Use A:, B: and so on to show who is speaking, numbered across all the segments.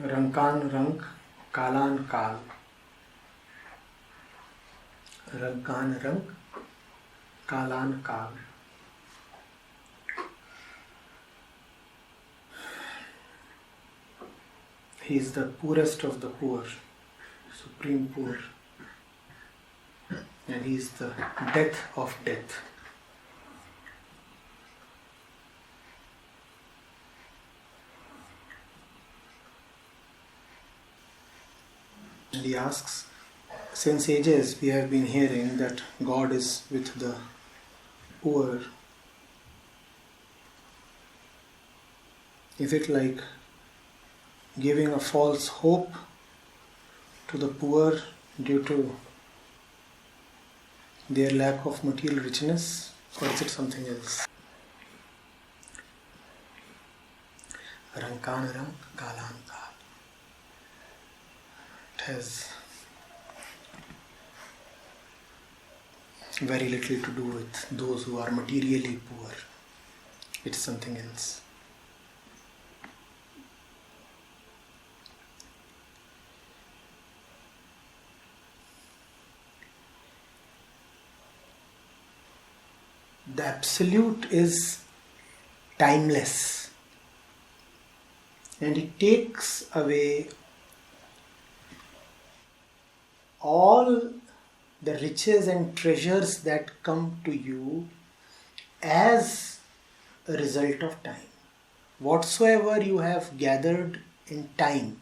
A: Rankan rank, kalan kal. Rankan rank, kalan kal. He is the poorest of the poor, supreme poor. And he is the death of death. And he asks, since ages we have been hearing that God is with the poor. Is it like giving a false hope to the poor due to their lack of material richness, or is it something else? Rankan rank, kalan kal. It has very little to do with those who are materially poor. It's something else. The Absolute is timeless, and it takes away all the riches and treasures that come to you as a result of time. Whatsoever you have gathered in time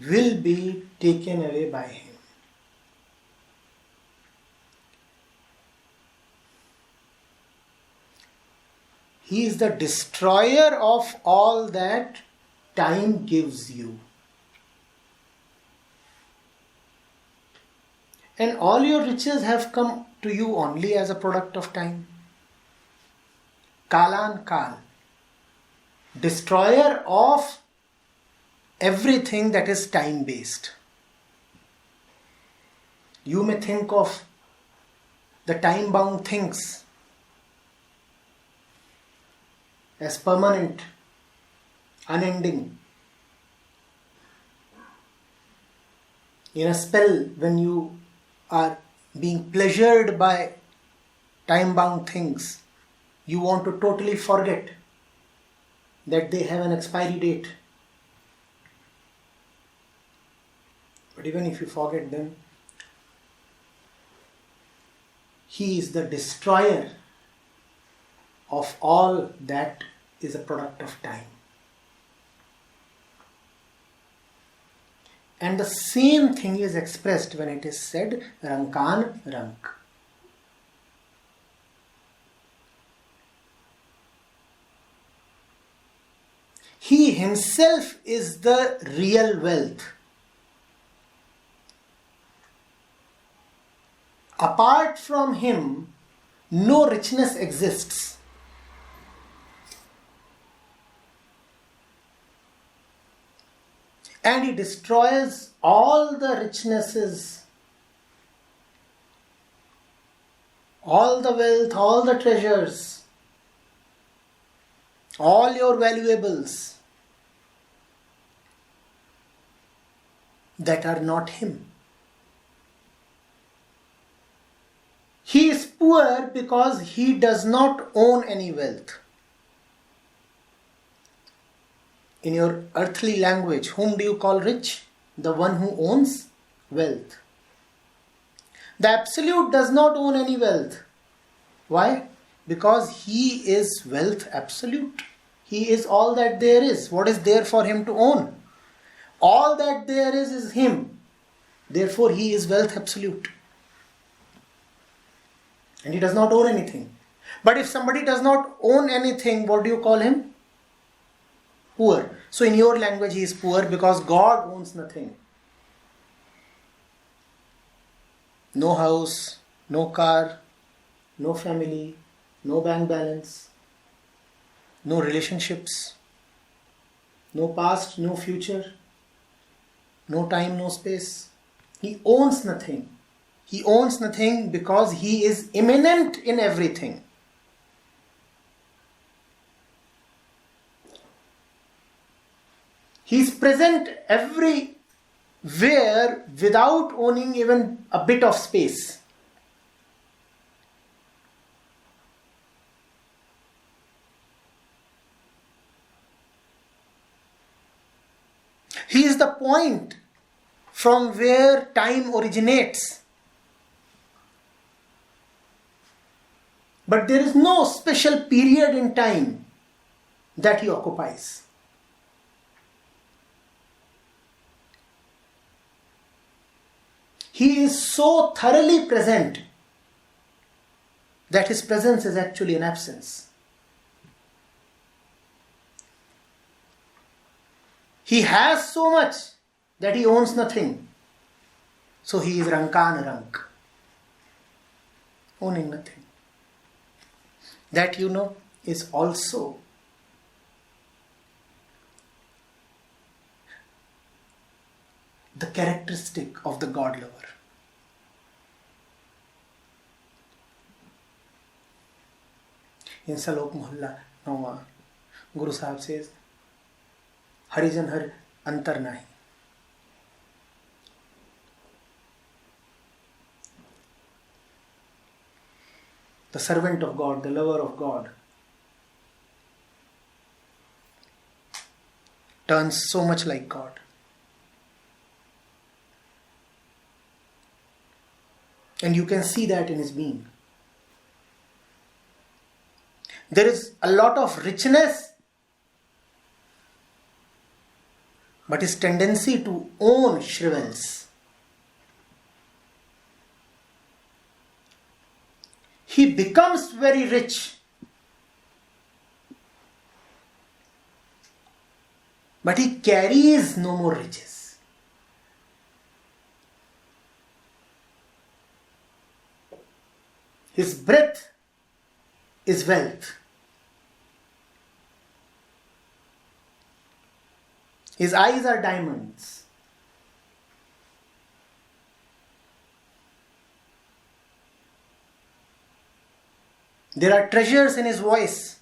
A: will be taken away by Him. He is the destroyer of all that time gives you. And all your riches have come to you only as a product of time. Kalan Kal. Destroyer of everything that is time-based. You may think of the time-bound things as permanent, unending. In a spell, when you are being pleasured by time-bound things, you want to totally forget that they have an expiry date. But even if you forget them, He is the destroyer of all that is a product of time. And the same thing is expressed when it is said, Rankan Rank. He himself is the real wealth. Apart from him, no richness exists. And he destroys all the richnesses, all the wealth, all the treasures, all your valuables that are not him. He is poor because he does not own any wealth. In your earthly language, whom do you call rich? The one who owns wealth. The Absolute does not own any wealth. Why? Because he is wealth absolute. He is all that there is. What is there for him to own? All that there is him. Therefore, he is wealth absolute. And he does not own anything. But if somebody does not own anything, what do you call him? Poor. So in your language he is poor because God owns nothing. No house, no car, no family, no bank balance, no relationships, no past, no future, no time, no space. He owns nothing. He owns nothing because he is immanent in everything. He is present everywhere without owning even a bit of space. He is the point from where time originates. But there is no special period in time that he occupies. He is so thoroughly present that his presence is actually an absence. He has so much that he owns nothing. So he is Rankan Rank, owning nothing. That, is also the characteristic of the God lover. In Salok Mohalla Nawa, Guru Sahib says, Harijan Har Antar Nahi. The servant of God, the lover of God, turns so much like God. And you can see that in his being. There is a lot of richness, but his tendency to own shrivels. He becomes very rich, but he carries no more riches. His breath is wealth. His eyes are diamonds. There are treasures in his voice.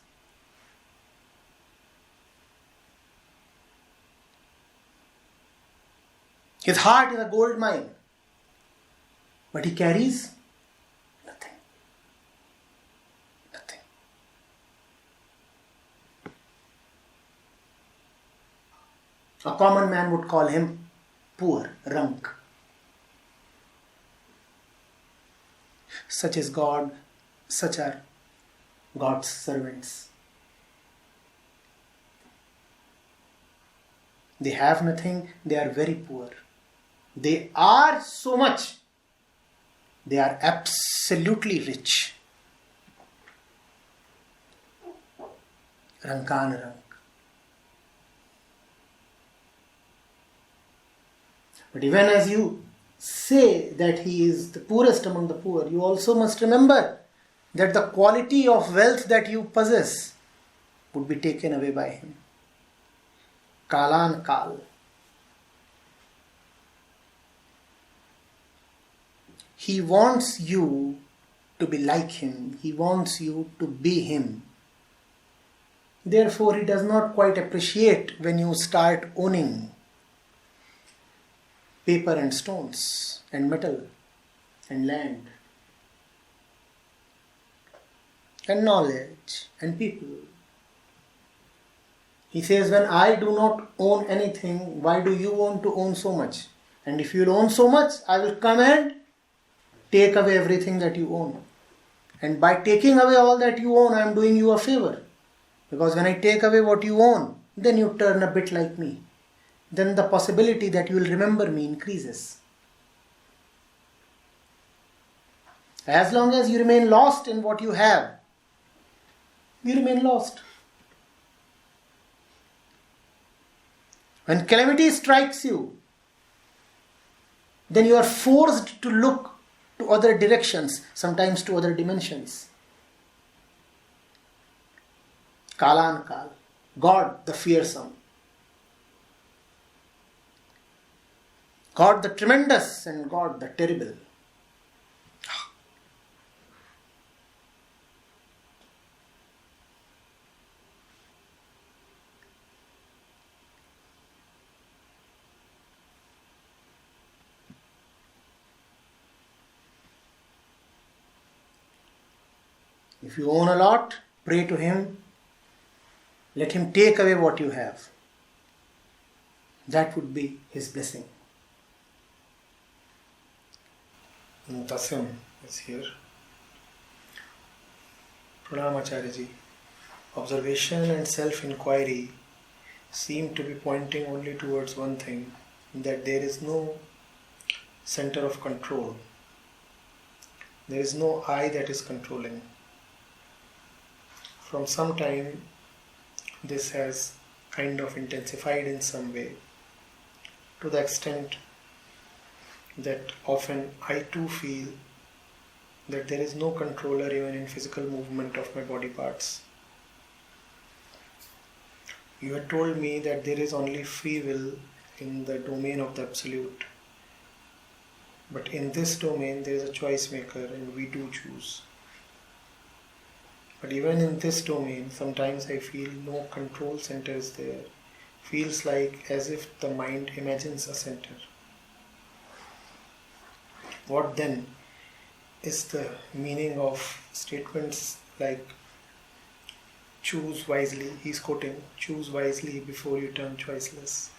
A: His heart is a gold mine. But he carries nothing. Nothing. A common man would call him poor, rank. Such is God, such are God's servants. They have nothing, they are very poor. They are so much, they are absolutely rich. Rankan Rank. But even as you say that he is the poorest among the poor, you also must remember that the quality of wealth that you possess would be taken away by him. Kalan Kal. He wants you to be like him. He wants you to be him. Therefore, he does not quite appreciate when you start owning paper and stones and metal and land and knowledge and people. He says, when I do not own anything, why do you want to own so much? And if you own so much, I will come and take away everything that you own. And by taking away all that you own, I am doing you a favor. Because when I take away what you own, then you turn a bit like me. Then the possibility that you will remember me increases. As long as you remain lost in what you have, you remain lost. When calamity strikes you, then you are forced to look to other directions, sometimes to other dimensions. Kalan Kal, God the fearsome, God the tremendous, and God the terrible. If you own a lot, pray to Him. Let Him take away what you have. That would be His blessing. Tasim is here. Pranam Acharya ji. Observation and self-inquiry seem to be pointing only towards one thing, that there is no center of control. There is no I that is controlling. From some time, this has kind of intensified in some way, to the extent that often I too feel that there is no controller even in physical movement of my body parts. You had told me that there is only free will in the domain of the Absolute. But in this domain there is a choice maker and we do choose. But even in this domain, sometimes I feel no control center is there. Feels like as if the mind imagines a center. What then is the meaning of statements like choose wisely? He's quoting, choose wisely before you turn choiceless.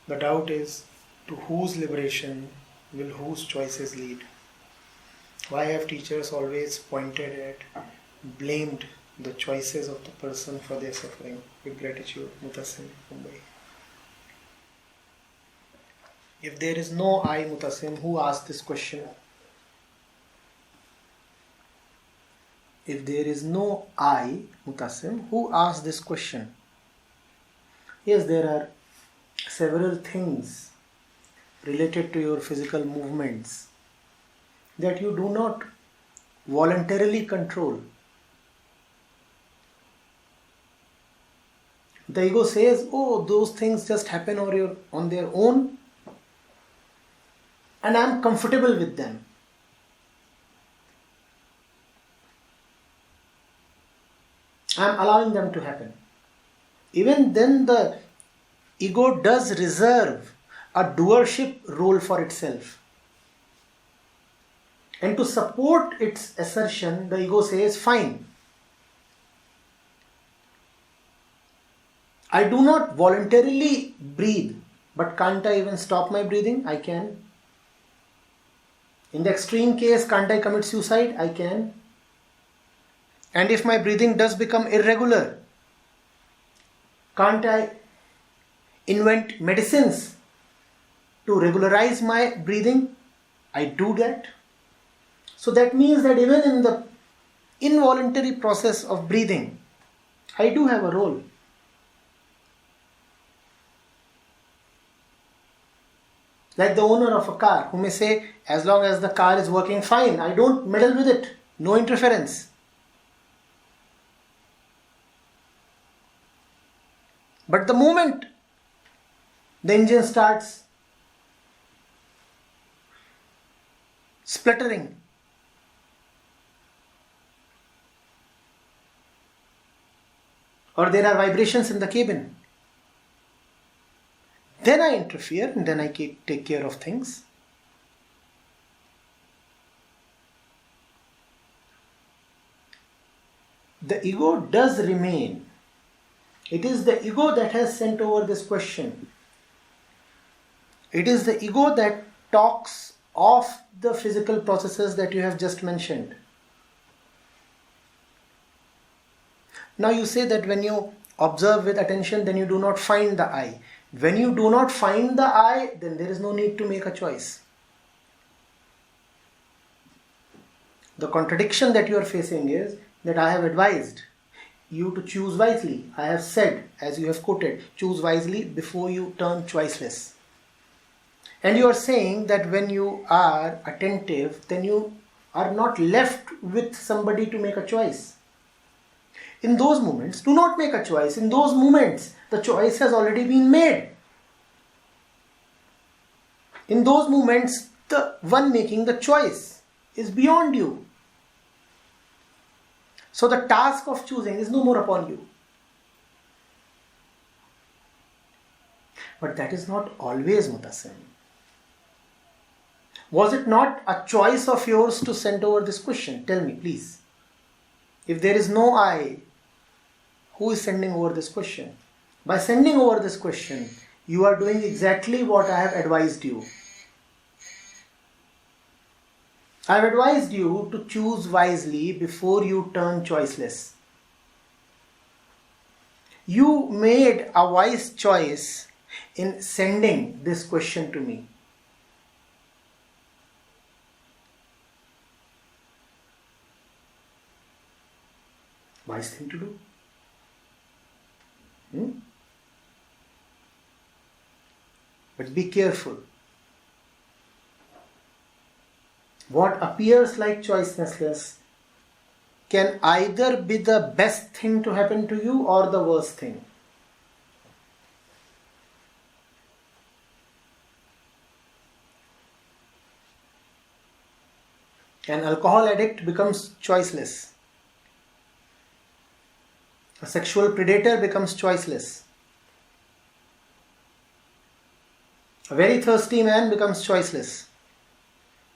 A: The doubt is, to whose liberation will whose choices lead? Why have teachers always pointed at, blamed the choices of the person for their suffering? With gratitude, Mutasim, Mumbai. If there is no I, Mutasim, who asked this question? If there is no I, Mutasim, who asked this question? Yes, there are several things related to your physical movements that you do not voluntarily control. The ego says, oh, those things just happen on their own and I am comfortable with them. I am allowing them to happen. Even then the ego does reserve a doership role for itself. And to support its assertion, the ego says, fine. I do not voluntarily breathe, but can't I even stop my breathing? I can. In the extreme case, can't I commit suicide? I can. And if my breathing does become irregular, can't I invent medicines to regularize my breathing? I do that. So that means that even in the involuntary process of breathing, I do have a role. Like the owner of a car who may say, as long as the car is working fine, I don't meddle with it, no interference. But the moment the engine starts spluttering, or there are vibrations in the cabin, then I interfere and then I take care of things. The ego does remain. It is the ego that has sent over this question. It is the ego that talks of the physical processes that you have just mentioned. Now you say that when you observe with attention, then you do not find the I. When you do not find the I, then there is no need to make a choice. The contradiction that you are facing is that I have advised you to choose wisely. I have said, as you have quoted, choose wisely before you turn choiceless. And you are saying that when you are attentive, then you are not left with somebody to make a choice. In those moments, do not make a choice. In those moments, the choice has already been made. In those moments, the one making the choice is beyond you. So the task of choosing is no more upon you. But that is not always Mutasim. Was it not a choice of yours to send over this question? Tell me, please. If there is no I, who is sending over this question? By sending over this question, you are doing exactly what I have advised you. I have advised you to choose wisely before you turn choiceless. You made a wise choice in sending this question to me. Wise thing to do. But be careful. What appears like choicelessness can either be the best thing to happen to you or the worst thing. An alcohol addict becomes choiceless. A sexual predator becomes choiceless. A very thirsty man becomes choiceless.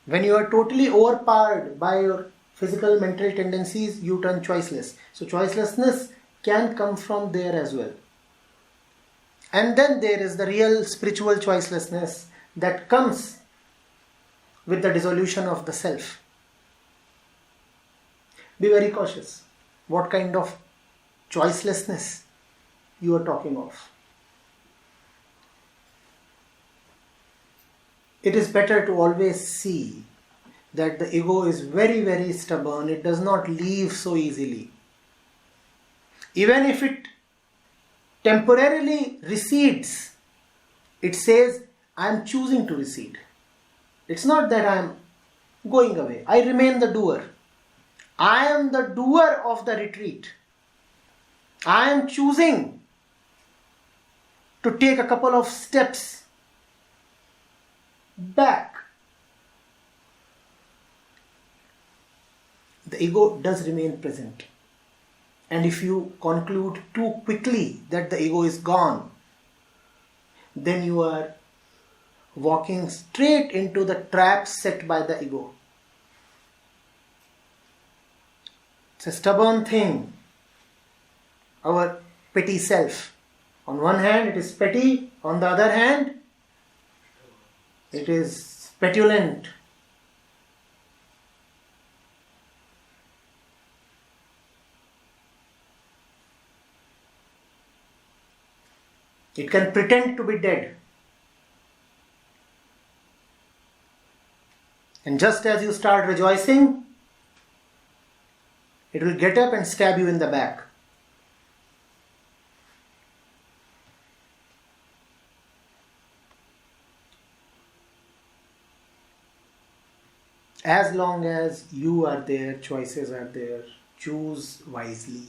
A: When you are totally overpowered by your physical, mental tendencies, you turn choiceless. So choicelessness can come from there as well. And then there is the real spiritual choicelessness that comes with the dissolution of the self. Be very cautious what kind of choicelessness you are talking of. It is better to always see that the ego is very, very stubborn. It does not leave so easily. Even if it temporarily recedes, it says, I am choosing to recede. It's not that I am going away. I remain the doer. I am the doer of the retreat. I am choosing to take a couple of steps back. The ego does remain present. And if you conclude too quickly that the ego is gone, then you are walking straight into the trap set by the ego. It's a stubborn thing, our petty self. On one hand, it is petty. On the other hand, it is petulant. It can pretend to be dead. And just as you start rejoicing, it will get up and stab you in the back. As long as you are there, choices are there, choose wisely.